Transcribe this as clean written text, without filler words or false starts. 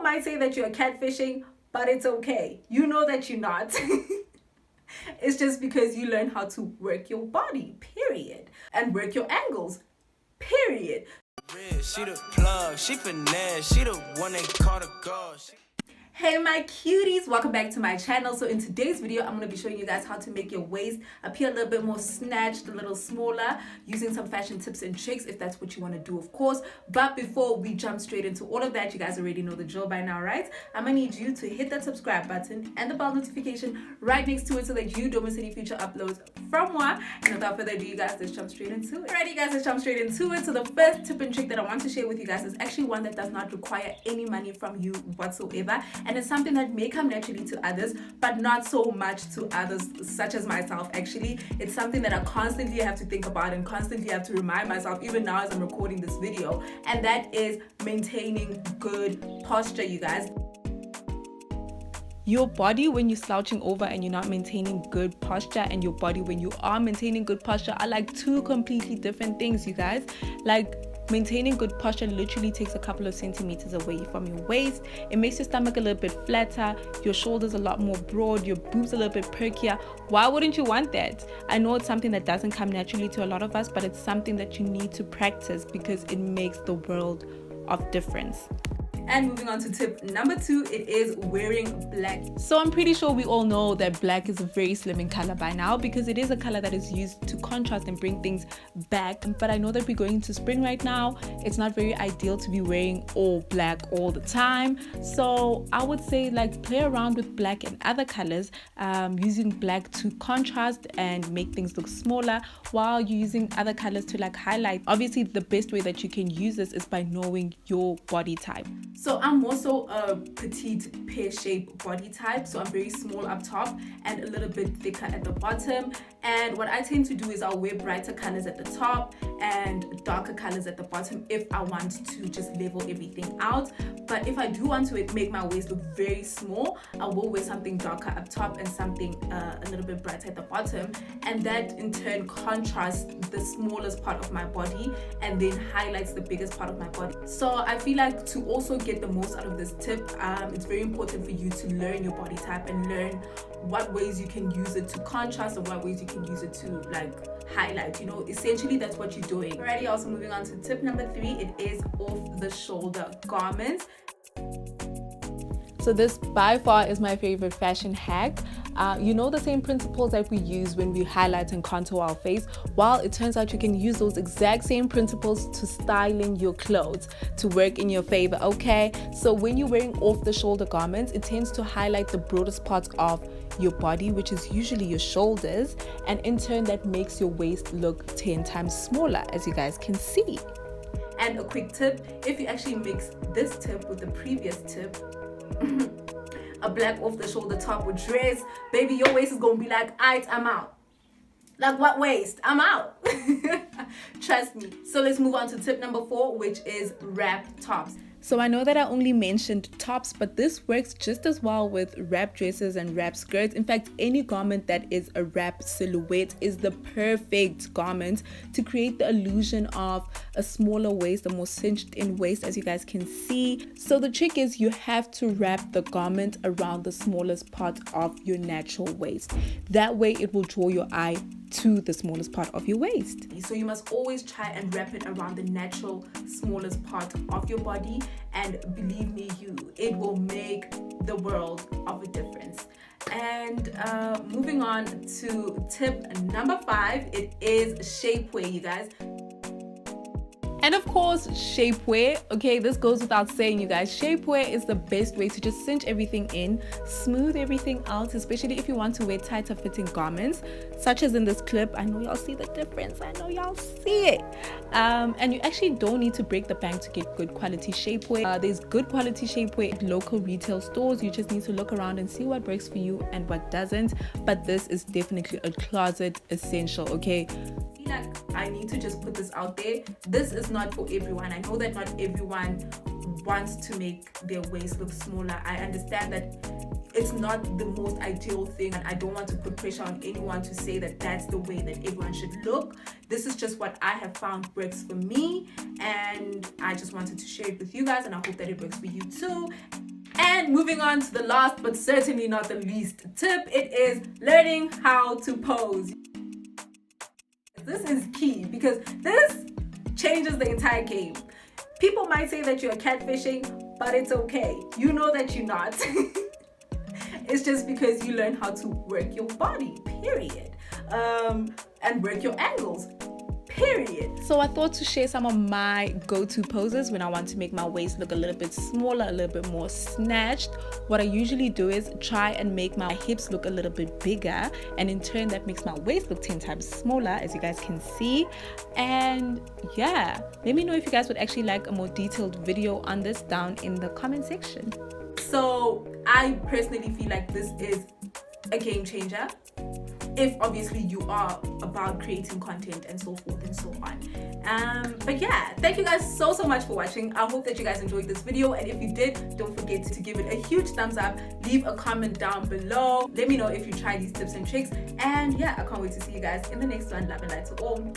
might say that you're catfishing, but it's okay. You know that you're not. It's just because you learn how to work your body, period. And work your angles, period. She the plug, she finesse, she the one they call the god. Hey my cuties, welcome back to my channel. So in today's video, I'm going to be showing you guys how to make your waist appear a little bit more snatched, a little smaller, using some fashion tips and tricks if that's what you want to do, of course. But before we jump straight into all of that, you guys already know the drill by now, right? I'm going to need you to hit that subscribe button and the bell notification right next to it so that you don't miss any future uploads from moi. And without further ado, you guys, let's jump straight into it. Alrighty guys, let's jump straight into it. So the first tip and trick that I want to share with you guys is actually one that does not require any money from you whatsoever. And it's something that may come naturally to others, but not so much to others, such as myself actually. It's something that I constantly have to think about and constantly have to remind myself, even now as I'm recording this video, and that is maintaining good posture, you guys. Your body when you're slouching over and you're not maintaining good posture, and your body when you are maintaining good posture, are like two completely different things, you guys. Like, maintaining good posture literally takes a couple of centimeters away from your waist. It makes your stomach a little bit flatter, your shoulders a lot more broad, your boobs a little bit perkier. Why wouldn't you want that? I know it's something that doesn't come naturally to a lot of us, but it's something that you need to practice because it makes the world of difference. And moving on to tip number 2, it is wearing black. So I'm pretty sure we all know that black is a very slimming color by now because it is a color that is used to contrast and bring things back. But I know that we're going into spring right now. It's not very ideal to be wearing all black all the time. So I would say like play around with black and other colors, using black to contrast and make things look smaller while you're using other colors to like highlight. Obviously, the best way that you can use this is by knowing your body type. So I'm also a petite pear-shaped body type, so I'm very small up top and a little bit thicker at the bottom. And what I tend to do is I'll wear brighter colors at the top and darker colors at the bottom if I want to just level everything out. But if I do want to make my waist look very small, I will wear something darker up top and something a little bit brighter at the bottom, and that in turn contrasts the smallest part of my body and then highlights the biggest part of my body. So I feel like to also get the most out of this tip, it's very important for you to learn your body type and learn what ways you can use it to contrast and what ways you can use it to like highlight. You know, essentially that's what you're doing. Alrighty, also moving on to tip number 3, it is off the shoulder garments. So this by far is my favorite fashion hack. You know, the same principles that we use when we highlight and contour our face. Well, it turns out you can use those exact same principles to styling your clothes to work in your favor, okay? So when you're wearing off the shoulder garments, it tends to highlight the broadest parts of your body, which is usually your shoulders, and in turn that makes your waist look 10 times smaller, as you guys can see. And a quick tip, if you actually mix this tip with the previous tip, a black off the shoulder top with dress, baby, your waist is gonna be like, alright, I'm out. Like, what waist? I'm out. Trust me. So let's move on to tip number 4, which is wrap tops. So I know that I only mentioned tops, but this works just as well with wrap dresses and wrap skirts. In fact, any garment that is a wrap silhouette is the perfect garment to create the illusion of a smaller waist, a more cinched in waist, as you guys can see. So the trick is you have to wrap the garment around the smallest part of your natural waist. That way it will draw your eye to the smallest part of your waist. So you must always try and wrap it around the natural smallest part of your body, and believe me, it will make the world of a difference. And moving on to tip number 5, it is shapewear, you guys. And of course, shapewear. Okay, this goes without saying, you guys. Shapewear is the best way to just cinch everything in, smooth everything out, especially if you want to wear tighter fitting garments, such as in this clip. I know y'all see the difference. I know y'all see it. And you actually don't need to break the bank to get good quality shapewear. There's good quality shapewear at local retail stores. You just need to look around and see what works for you and what doesn't. But this is definitely a closet essential, okay? Like, I need to just put this out there. This is not for everyone. I know that not everyone wants to make their waist look smaller. I understand that it's not the most ideal thing, and I don't want to put pressure on anyone to say that that's the way that everyone should look. This is just what I have found works for me, and I just wanted to share it with you guys, and I hope that it works for you too. right, moving on to the last but certainly not the least tip. It is learning how to pose. This is key because this changes the entire game. People might say that you're catfishing, but it's okay. You know that you're not. It's just because you learn how to work your body, period. And work your angles, period. So I thought to share some of my go-to poses when I want to make my waist look a little bit smaller, a little bit more snatched. What I usually do is try and make my hips look a little bit bigger, and in turn that makes my waist look 10 times smaller, as you guys can see. And yeah, let me know if you guys would actually like a more detailed video on this down in the comment section. So I personally feel like this is a game changer, if obviously you are about creating content and so forth and so on. But yeah, thank you guys so much for watching. I hope that you guys enjoyed this video, and if you did, don't forget to give it a huge thumbs up. Leave a comment down below. Let me know if you try these tips and tricks, and yeah, I can't wait to see you guys in the next one. Love and light to all.